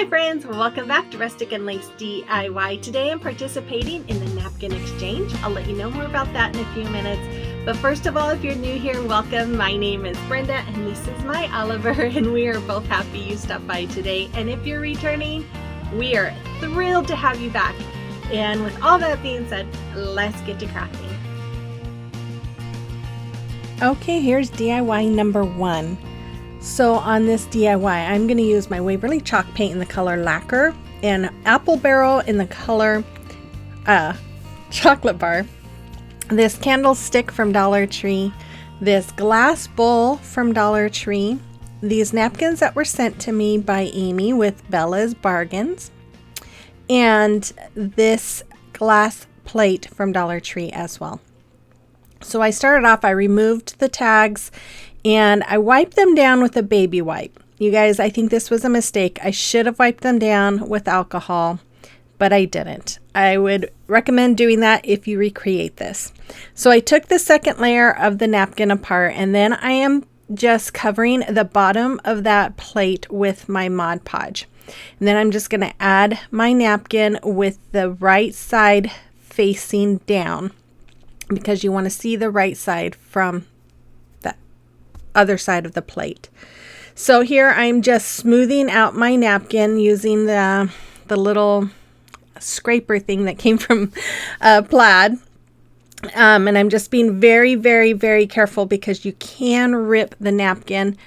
Hi friends, welcome back to Rustic and Lace DIY. Today I'm participating in the napkin exchange. I'll let you know more about that in a few minutes. But first of all, if you're new here, welcome. My name is Brenda and this is my Oliver, and we are both happy you stopped by today. And if you're returning, we are thrilled to have you back. And with all that being said, let's get to crafting. Okay, here's DIY number 1. So on this DIY, I'm going to use my Waverly Chalk Paint in the color Lacquer and Apple Barrel in the color Chocolate Bar, this candlestick from Dollar Tree, this glass bowl from Dollar Tree, these napkins that were sent to me by Amy with Bella's Bargains, and this glass plate from Dollar Tree as well. So I started off, I removed the tags and I wiped them down with a baby wipe. You guys, I think this was a mistake. I should have wiped them down with alcohol, but I didn't. I would recommend doing that if you recreate this. So I took the second layer of the napkin apart, and then I am just covering the bottom of that plate with my Mod Podge. And then I'm just going to add my napkin with the right side facing down, because you want to see the right side from the other side of the plate. So here I'm just smoothing out my napkin using the little scraper thing that came from Plaid. And I'm just being very, very, very careful, because you can rip the napkin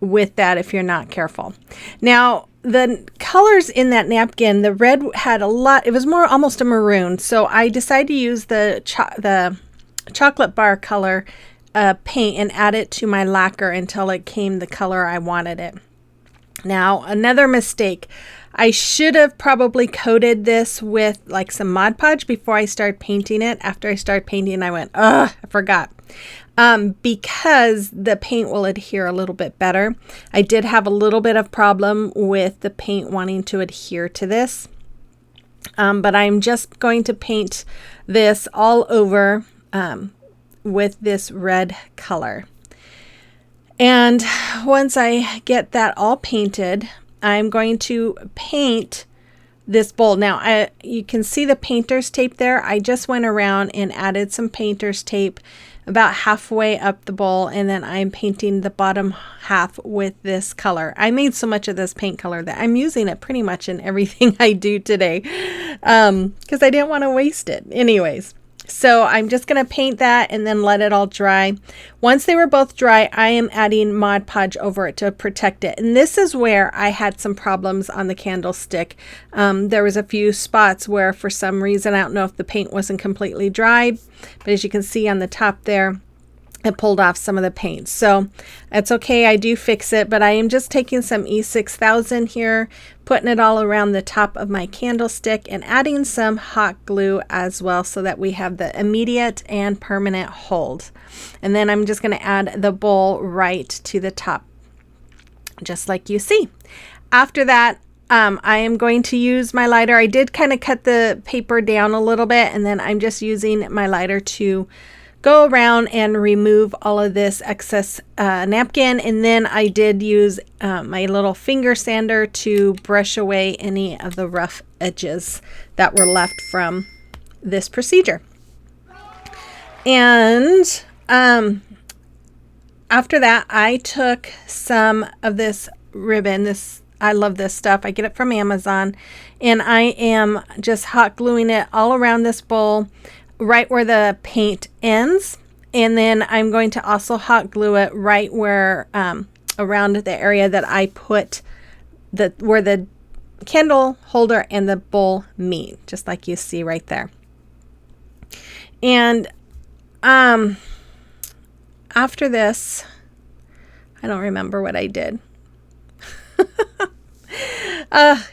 with that if you're not careful. Now, the colors in that napkin, the red had a lot, it was more almost a maroon. So I decided to use the chocolate bar color paint and add it to my lacquer until it came the color I wanted it. Now, another mistake. I should have probably coated this with like some Mod Podge before I started painting it. After I started painting, I went, ugh, I forgot. Because the paint will adhere a little bit better. I did have a little bit of problem with the paint wanting to adhere to this. But I'm just going to paint this all over with this red color. And once I get that all painted, I'm going to paint this bowl. Now, you can see the painter's tape there. I just went around and added some painter's tape about halfway up the bowl, and then I'm painting the bottom half with this color. I made so much of this paint color that I'm using it pretty much in everything I do today, because I didn't want to waste it. Anyways, so I'm just going to paint that and then let it all dry. Once they were both dry, I am adding Mod Podge over it to protect it. And this is where I had some problems on the candlestick. There was a few spots where for some reason, I don't know if the paint wasn't completely dry, but as you can see on the top there, it pulled off some of the paint. So it's okay, I do fix it, but I am just taking some E6000 here, putting it all around the top of my candlestick and adding some hot glue as well, so that we have the immediate and permanent hold. And then I'm just going to add the bowl right to the top, just like you see. After that, I am going to use my lighter. I did kind of cut the paper down a little bit, and then I'm just using my lighter to go around and remove all of this excess napkin. And then I did use my little finger sander to brush away any of the rough edges that were left from this procedure. And after that, I took some of this ribbon. I love this stuff. I get it from Amazon, and I am just hot gluing it all around this bowl, right where the paint ends. And then I'm going to also hot glue it right where around the area that I put where the candle holder and the bowl meet, just like you see right there. And after this, I don't remember what I did.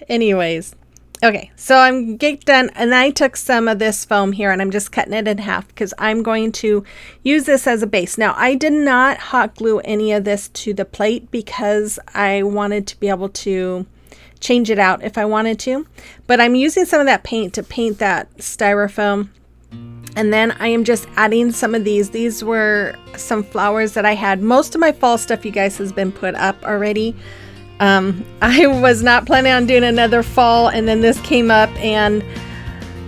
Anyways. Okay, so I'm getting done, and I took some of this foam here and I'm just cutting it in half because I'm going to use this as a base. Now, I did not hot glue any of this to the plate because I wanted to be able to change it out if I wanted to, but I'm using some of that paint to paint that styrofoam. And then I am just adding some of these. These were some flowers that I had. Most of my fall stuff, you guys, has been put up already. I was not planning on doing another fall, and then this came up, and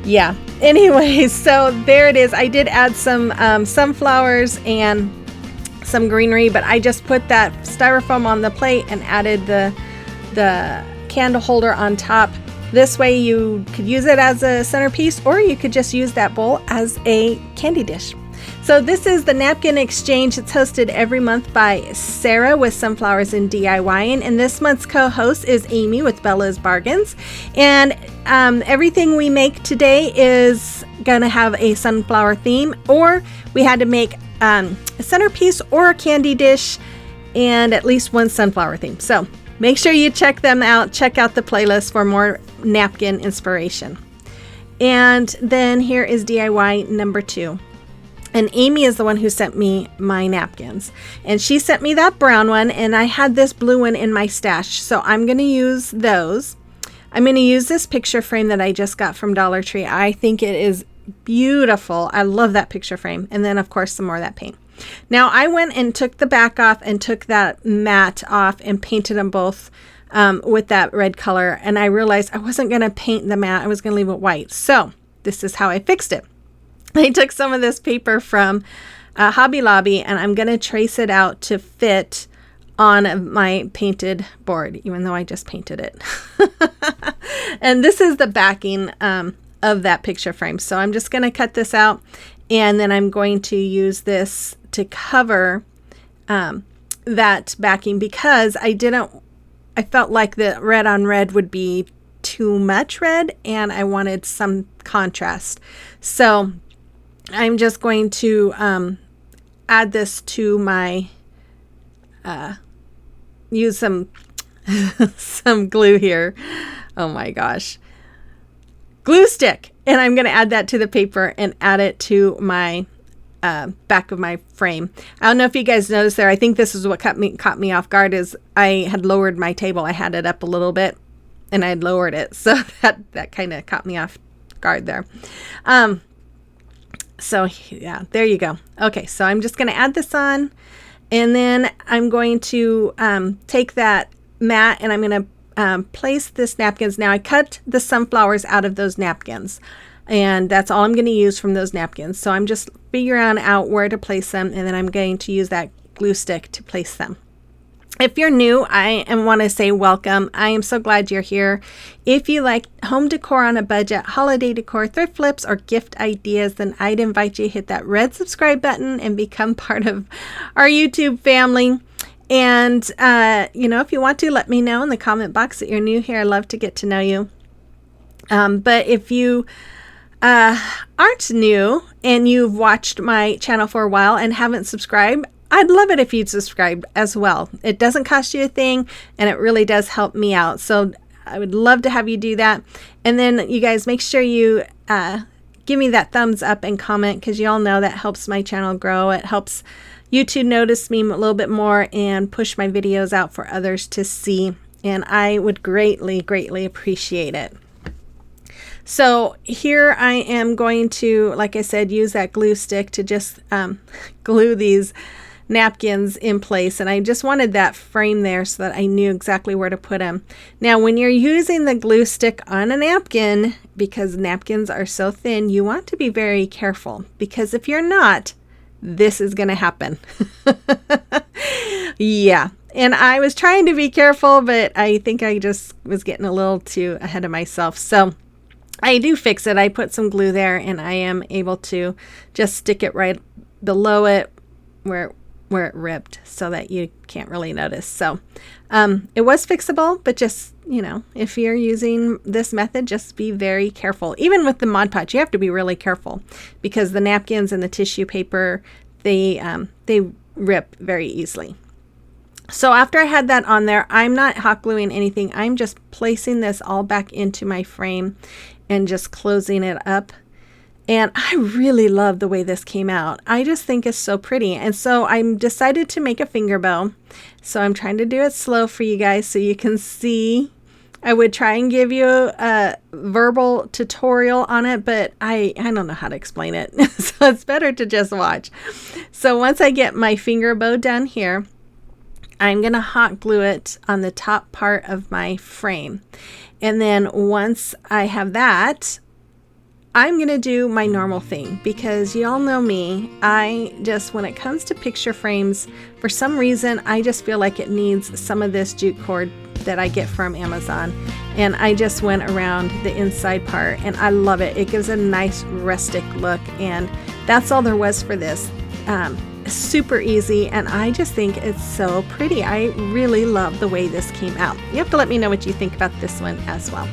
yeah. Anyways, so there it is. I did add some sunflowers and some greenery, but I just put that styrofoam on the plate and added the candle holder on top. This way you could use it as a centerpiece, or you could just use that bowl as a candy dish. So this is the Napkin Exchange. It's hosted every month by Sarah with Sunflowers and DIYing, and this month's co-host is Amy with Bella's Bargains. And everything we make today is gonna have a sunflower theme, or we had to make a centerpiece or a candy dish and at least one sunflower theme. So make sure you check them out. Check out the playlist for more napkin inspiration. And then here is DIY number 2. And Amy is the one who sent me my napkins. And she sent me that brown one, and I had this blue one in my stash. So I'm going to use those. I'm going to use this picture frame that I just got from Dollar Tree. I think it is beautiful. I love that picture frame. And then, of course, some more of that paint. Now, I went and took the back off and took that mat off and painted them both with that red color. And I realized I wasn't going to paint the mat. I was going to leave it white. So this is how I fixed it. I took some of this paper from Hobby Lobby, and I'm going to trace it out to fit on my painted board, even though I just painted it. And this is the backing of that picture frame. So I'm just going to cut this out, and then I'm going to use this to cover that backing, because I felt like the red on red would be too much red, and I wanted some contrast. So I'm just going to add this to my, use some glue here. Oh my gosh. Glue stick. And I'm going to add that to the paper and add it to my back of my frame. I don't know if you guys noticed there. I think this is what caught me off guard, is I had lowered my table. I had it up a little bit and I had lowered it. So that kind of caught me off guard there. So yeah, there you go. Okay, so I'm just going to add this on, and then I'm going to take that mat and I'm going to place this napkins. Now I cut the sunflowers out of those napkins, and that's all I'm going to use from those napkins. So I'm just figuring out where to place them, and then I'm going to use that glue stick to place them. If you're new, I want to say welcome. I am so glad you're here. If you like home decor on a budget, holiday decor, thrift flips, or gift ideas, then I'd invite you to hit that red subscribe button and become part of our YouTube family. And, if you want to, let me know in the comment box that you're new here. I'd love to get to know you. But if you aren't new and you've watched my channel for a while and haven't subscribed, I'd love it if you'd subscribe as well. It doesn't cost you a thing, and it really does help me out. So I would love to have you do that. And then you guys, make sure you give me that thumbs up and comment, because you all know that helps my channel grow. It helps YouTube notice me a little bit more and push my videos out for others to see. And I would greatly, greatly appreciate it. So here I am going to, like I said, use that glue stick to just glue these napkins in place, and I just wanted that frame there so that I knew exactly where to put them. Now, when you're using the glue stick on a napkin, because napkins are so thin, you want to be very careful, because if you're not, this is going to happen. Yeah, and I was trying to be careful, but I think I just was getting a little too ahead of myself. So I do fix it. I put some glue there, and I am able to just stick it right below it where it ripped, so that you can't really notice. So it was fixable, but just, if you're using this method, just be very careful. Even with the Mod Podge, you have to be really careful, because the napkins and the tissue paper, they rip very easily. So after I had that on there, I'm not hot gluing anything. I'm just placing this all back into my frame and just closing it up. And I really love the way this came out. I just think it's so pretty. And so I decided to make a finger bow. So I'm trying to do it slow for you guys so you can see. I would try and give you a verbal tutorial on it, but I don't know how to explain it. So it's better to just watch. So once I get my finger bow done here, I'm going to hot glue it on the top part of my frame. And then once I have that, I'm going to do my normal thing, because y'all know me. I just, when it comes to picture frames, for some reason, I just feel like it needs some of this jute cord that I get from Amazon. And I just went around the inside part, and I love it. It gives a nice rustic look, and that's all there was for this. Super easy, and I just think it's so pretty. I really love the way this came out. You have to let me know what you think about this one as well.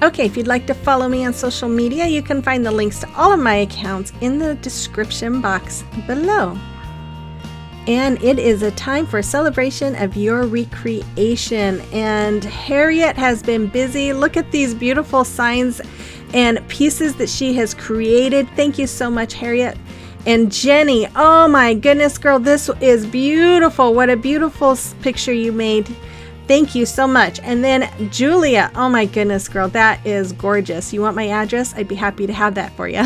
Okay, if you'd like to follow me on social media, you can find the links to all of my accounts in the description box below. And it is a time for a celebration of your recreation. And Harriet has been busy. Look at these beautiful signs and pieces that she has created. Thank you so much, Harriet. And Jenny, oh my goodness, girl, this is beautiful. What a beautiful picture you made. Thank you so much. And then Julia, oh my goodness, girl, that is gorgeous. You want my address? I'd be happy to have that for you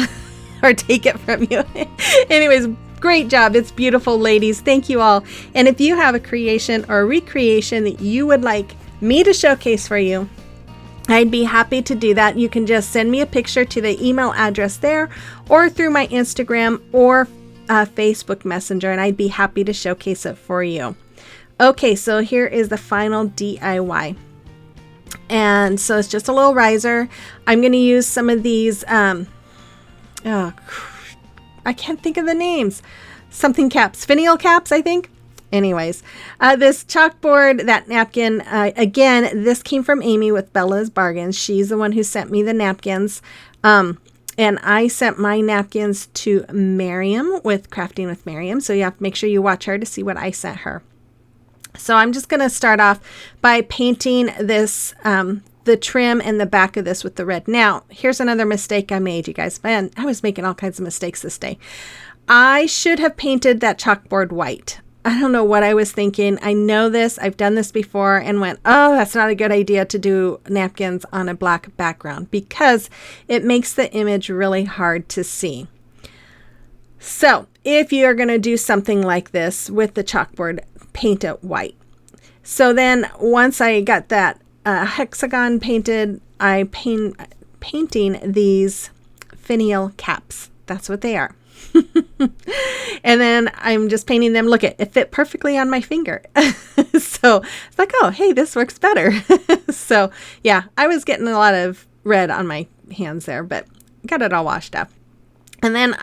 or take it from you. Anyways, great job. It's beautiful, ladies. Thank you all. And if you have a creation or a recreation that you would like me to showcase for you, I'd be happy to do that. You can just send me a picture to the email address there, or through my Instagram or Facebook Messenger, and I'd be happy to showcase it for you. Okay, so here is the final DIY. And so it's just a little riser. I'm going to use some of these, I can't think of the names. Something caps, Finial caps, I think. Anyways, this chalkboard, that napkin, again, this came from Amy with Bella's Bargains. She's the one who sent me the napkins. And I sent my napkins to Miriam with Crafting with Miriam. So you have to make sure you watch her to see what I sent her. So I'm just going to start off by painting this, the trim and the back of this with the red. Now, here's another mistake I made, you guys. Man, I was making all kinds of mistakes this day. I should have painted that chalkboard white. I don't know what I was thinking. I know this. I've done this before and went, oh, that's not a good idea to do napkins on a black background, because it makes the image really hard to see. So if you're going to do something like this with the chalkboard, paint it white. So then once I got that hexagon painted, I painting these Finial caps. That's what they are. And then I'm just painting them. Look, it fit perfectly on my finger. So it's like, oh, hey, this works better. So yeah, I was getting a lot of red on my hands there, but got it all washed up. And then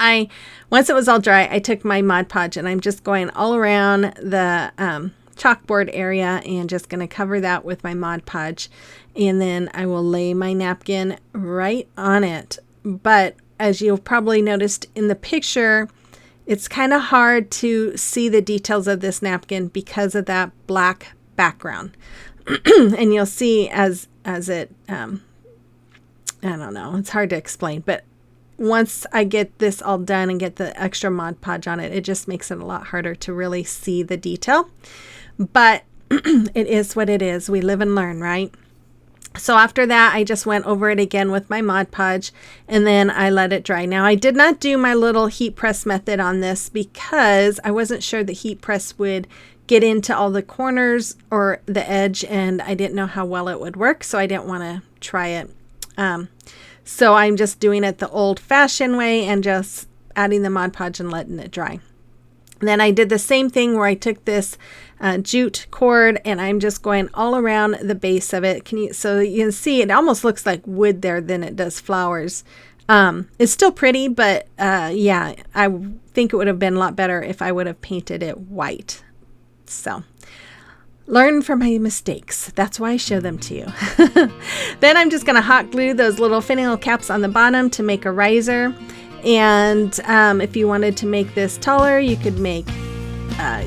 once it was all dry, I took my Mod Podge and I'm just going all around the chalkboard area and just going to cover that with my Mod Podge. And then I will lay my napkin right on it. But as you've probably noticed in the picture, it's kind of hard to see the details of this napkin because of that black background. And you'll see as it, I don't know, it's hard to explain, but once I get this all done and get the extra Mod Podge on it, it just makes it a lot harder to really see the detail. But it is what it is. We live and learn, right? So after that, I just went over it again with my Mod Podge, and then I let it dry. Now, I did not do my little heat press method on this because I wasn't sure the heat press would get into all the corners or the edge, and I didn't know how well it would work, so I didn't want to try it. So I'm just doing it the old-fashioned way and just adding the Mod Podge and letting it dry. Then I did the same thing where I took this jute cord and I'm just going all around the base of it. So you can see it almost looks like wood there than it does flowers. It's still pretty, but yeah, I think it would have been a lot better if I would have painted it white. So learn from my mistakes. That's why I show them to you. Then I'm just going to hot glue those little Finial caps on the bottom to make a riser. And if you wanted to make this taller, you could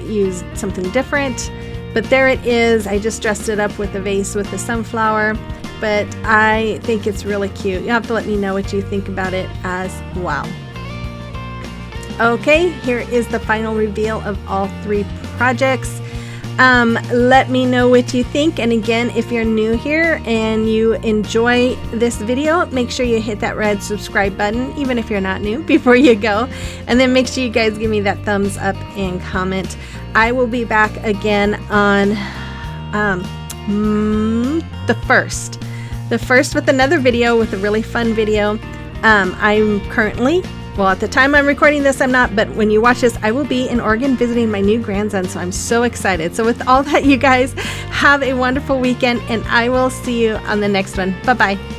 use something different. But there it is. I just dressed it up with a vase with the sunflower. But I think it's really cute. You have to let me know what you think about it as well. Okay, here is the final reveal of all three projects. Let me know what you think. And again, if you're new here and you enjoy this video, make sure you hit that red subscribe button, even if you're not new, before you go. And then make sure you guys give me that thumbs up and comment. I will be back again on the 1st with another video, with a really fun video. I'm currently, well, at the time I'm recording this, I'm not, but when you watch this, I will be in Oregon visiting my new grandson, so I'm so excited. So with all that, you guys have a wonderful weekend, and I will see you on the next one. Bye-bye.